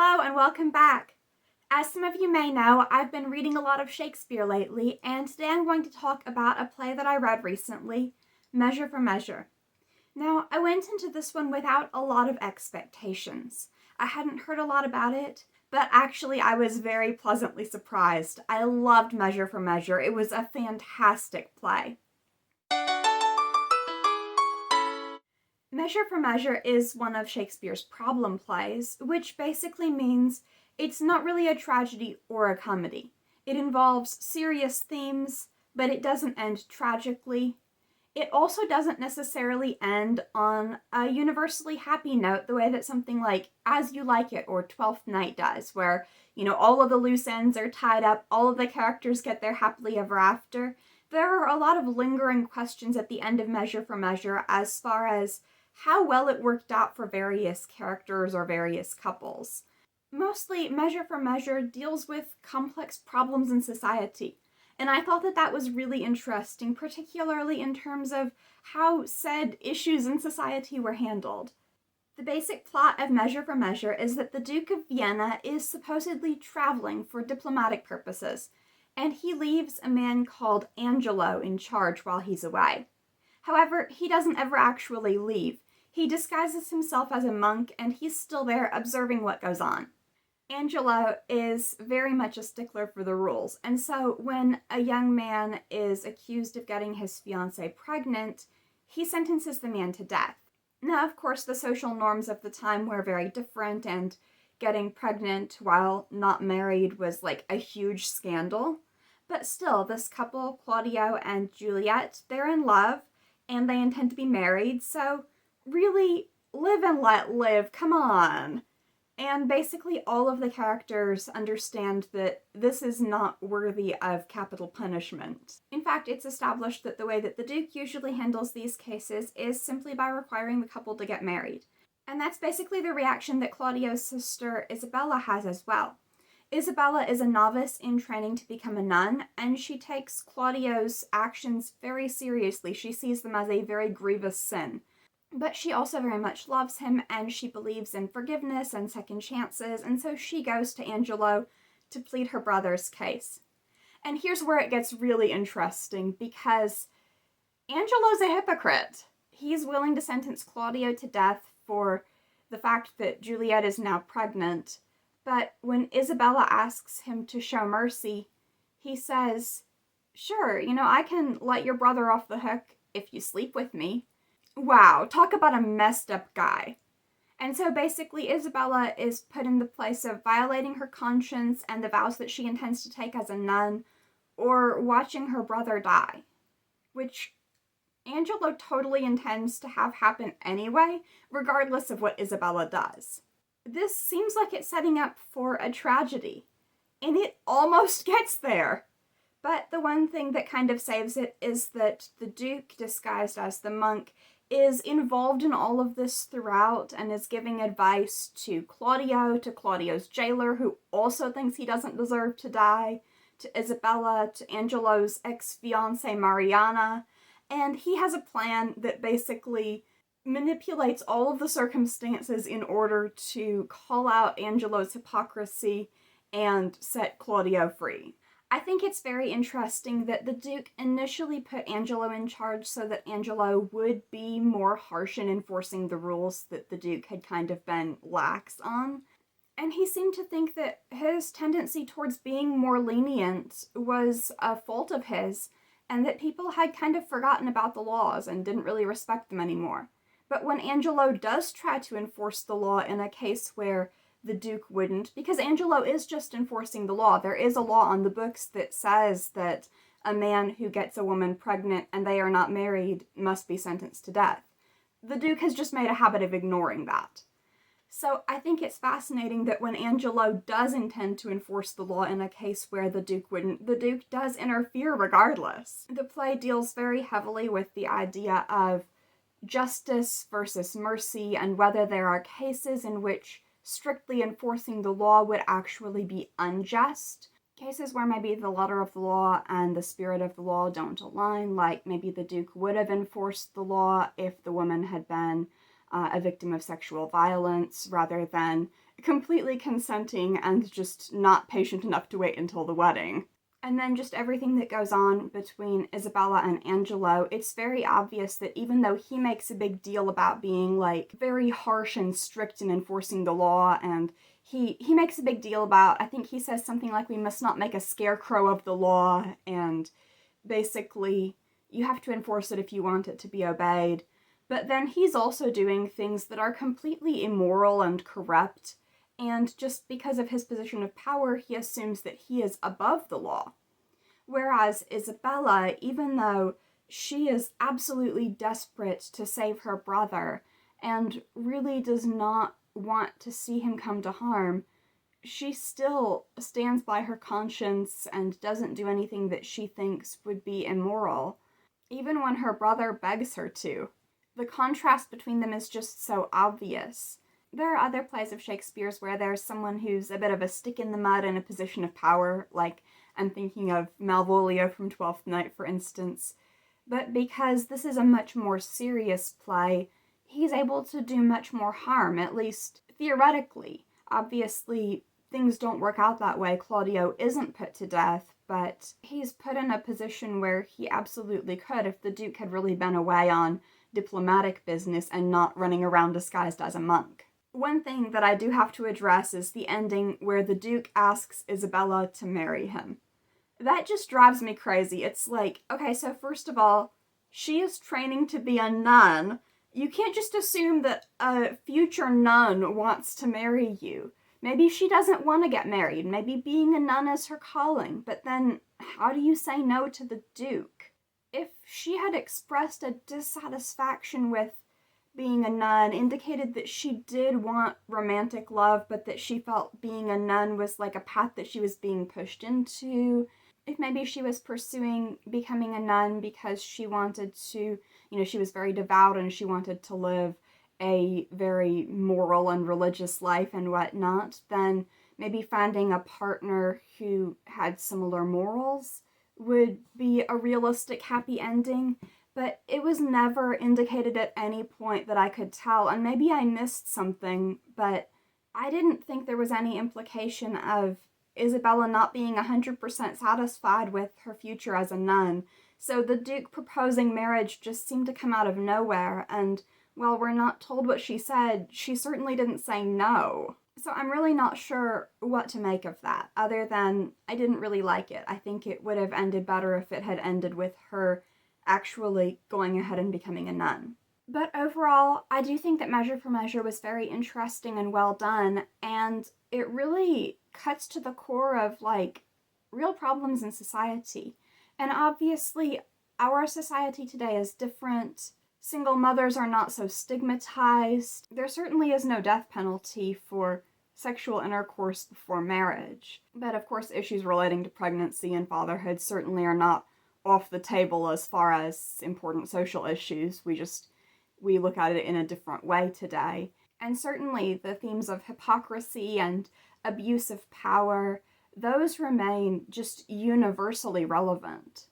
Hello and welcome back. As some of you may know, I've been reading a lot of Shakespeare lately, and today I'm going to talk about a play that I read recently, Measure for Measure. Now, I went into this one without a lot of expectations. I hadn't heard a lot about it, but actually I was very pleasantly surprised. I loved Measure for Measure. It was a fantastic play. Measure for Measure is one of Shakespeare's problem plays, which basically means it's not really a tragedy or a comedy. It involves serious themes, but it doesn't end tragically. It also doesn't necessarily end on a universally happy note the way that something like As You Like It or Twelfth Night does, where, all of the loose ends are tied up, all of the characters get their happily ever after. There are a lot of lingering questions at the end of Measure for Measure as far as how well it worked out for various characters or various couples. Mostly, Measure for Measure deals with complex problems in society, and I thought that that was really interesting, particularly in terms of how said issues in society were handled. The basic plot of Measure for Measure is that the Duke of Vienna is supposedly traveling for diplomatic purposes, and he leaves a man called Angelo in charge while he's away. However, he doesn't ever actually leave. He disguises himself as a monk, and he's still there observing what goes on. Angelo is very much a stickler for the rules, and so when a young man is accused of getting his fiancée pregnant, he sentences the man to death. Now, of course, the social norms of the time were very different, and getting pregnant while not married was like a huge scandal. But still, this couple, Claudio and Juliet, they're in love, and they intend to be married, so really, live and let live, come on. And basically all of the characters understand that this is not worthy of capital punishment. In fact, it's established that the way that the Duke usually handles these cases is simply by requiring the couple to get married. And that's basically the reaction that Claudio's sister Isabella has as well. Isabella is a novice in training to become a nun, and she takes Claudio's actions very seriously. She sees them as a very grievous sin. But she also very much loves him, and she believes in forgiveness and second chances, and so she goes to Angelo to plead her brother's case. And here's where it gets really interesting, because Angelo's a hypocrite. He's willing to sentence Claudio to death for the fact that Juliet is now pregnant, but when Isabella asks him to show mercy, he says, "Sure, I can let your brother off the hook if you sleep with me." Wow, talk about a messed up guy. And so basically Isabella is put in the place of violating her conscience and the vows that she intends to take as a nun, or watching her brother die, which Angelo totally intends to have happen anyway, regardless of what Isabella does. This seems like it's setting up for a tragedy, and it almost gets there. But the one thing that kind of saves it is that the Duke, disguised as the monk, is involved in all of this throughout and is giving advice to Claudio, to Claudio's jailer, who also thinks he doesn't deserve to die, to Isabella, to Angelo's ex-fiancée Mariana, and he has a plan that basically manipulates all of the circumstances in order to call out Angelo's hypocrisy and set Claudio free. I think it's very interesting that the Duke initially put Angelo in charge so that Angelo would be more harsh in enforcing the rules that the Duke had kind of been lax on. And he seemed to think that his tendency towards being more lenient was a fault of his, and that people had kind of forgotten about the laws and didn't really respect them anymore. But when Angelo does try to enforce the law in a case where the Duke wouldn't, because Angelo is just enforcing the law. There is a law on the books that says that a man who gets a woman pregnant and they are not married must be sentenced to death. The Duke has just made a habit of ignoring that. So I think it's fascinating that when Angelo does intend to enforce the law in a case where the Duke wouldn't, the Duke does interfere regardless. The play deals very heavily with the idea of justice versus mercy, and whether there are cases in which strictly enforcing the law would actually be unjust. Cases where maybe the letter of the law and the spirit of the law don't align, like maybe the Duke would have enforced the law if the woman had been a victim of sexual violence, rather than completely consenting and just not patient enough to wait until the wedding. And then just everything that goes on between Isabella and Angelo, it's very obvious that even though he makes a big deal about being like very harsh and strict in enforcing the law, and he makes a big deal about, I think he says something like, we must not make a scarecrow of the law, and basically you have to enforce it if you want it to be obeyed. But then he's also doing things that are completely immoral and corrupt, and just because of his position of power, he assumes that he is above the law. Whereas Isabella, even though she is absolutely desperate to save her brother and really does not want to see him come to harm, she still stands by her conscience and doesn't do anything that she thinks would be immoral, even when her brother begs her to. The contrast between them is just so obvious. There are other plays of Shakespeare's where there's someone who's a bit of a stick in the mud in a position of power, like I'm thinking of Malvolio from Twelfth Night, for instance. But because this is a much more serious play, he's able to do much more harm, at least theoretically. Obviously, things don't work out that way. Claudio isn't put to death, but he's put in a position where he absolutely could if the Duke had really been away on diplomatic business and not running around disguised as a monk. One thing that I do have to address is the ending where the Duke asks Isabella to marry him. That just drives me crazy. It's like, okay, so first of all, she is training to be a nun. You can't just assume that a future nun wants to marry you. Maybe she doesn't want to get married. Maybe being a nun is her calling. But then, how do you say no to the Duke? If she had expressed a dissatisfaction with being a nun, indicated that she did want romantic love, but that she felt being a nun was like a path that she was being pushed into, if maybe she was pursuing becoming a nun because she wanted to, she was very devout and she wanted to live a very moral and religious life and whatnot, then maybe finding a partner who had similar morals would be a realistic happy ending. But it was never indicated at any point that I could tell, and maybe I missed something, but I didn't think there was any implication of Isabella not being 100% satisfied with her future as a nun. So the Duke proposing marriage just seemed to come out of nowhere, and while we're not told what she said, she certainly didn't say no. So I'm really not sure what to make of that, other than I didn't really like it. I think it would have ended better if it had ended with her actually going ahead and becoming a nun. But overall, I do think that Measure for Measure was very interesting and well done, and it really cuts to the core of, like, real problems in society. And obviously, our society today is different. Single mothers are not so stigmatized. There certainly is no death penalty for sexual intercourse before marriage. But of course, issues relating to pregnancy and fatherhood certainly are not off the table as far as important social issues. We look at it in a different way today. And certainly the themes of hypocrisy and abuse of power, those remain just universally relevant.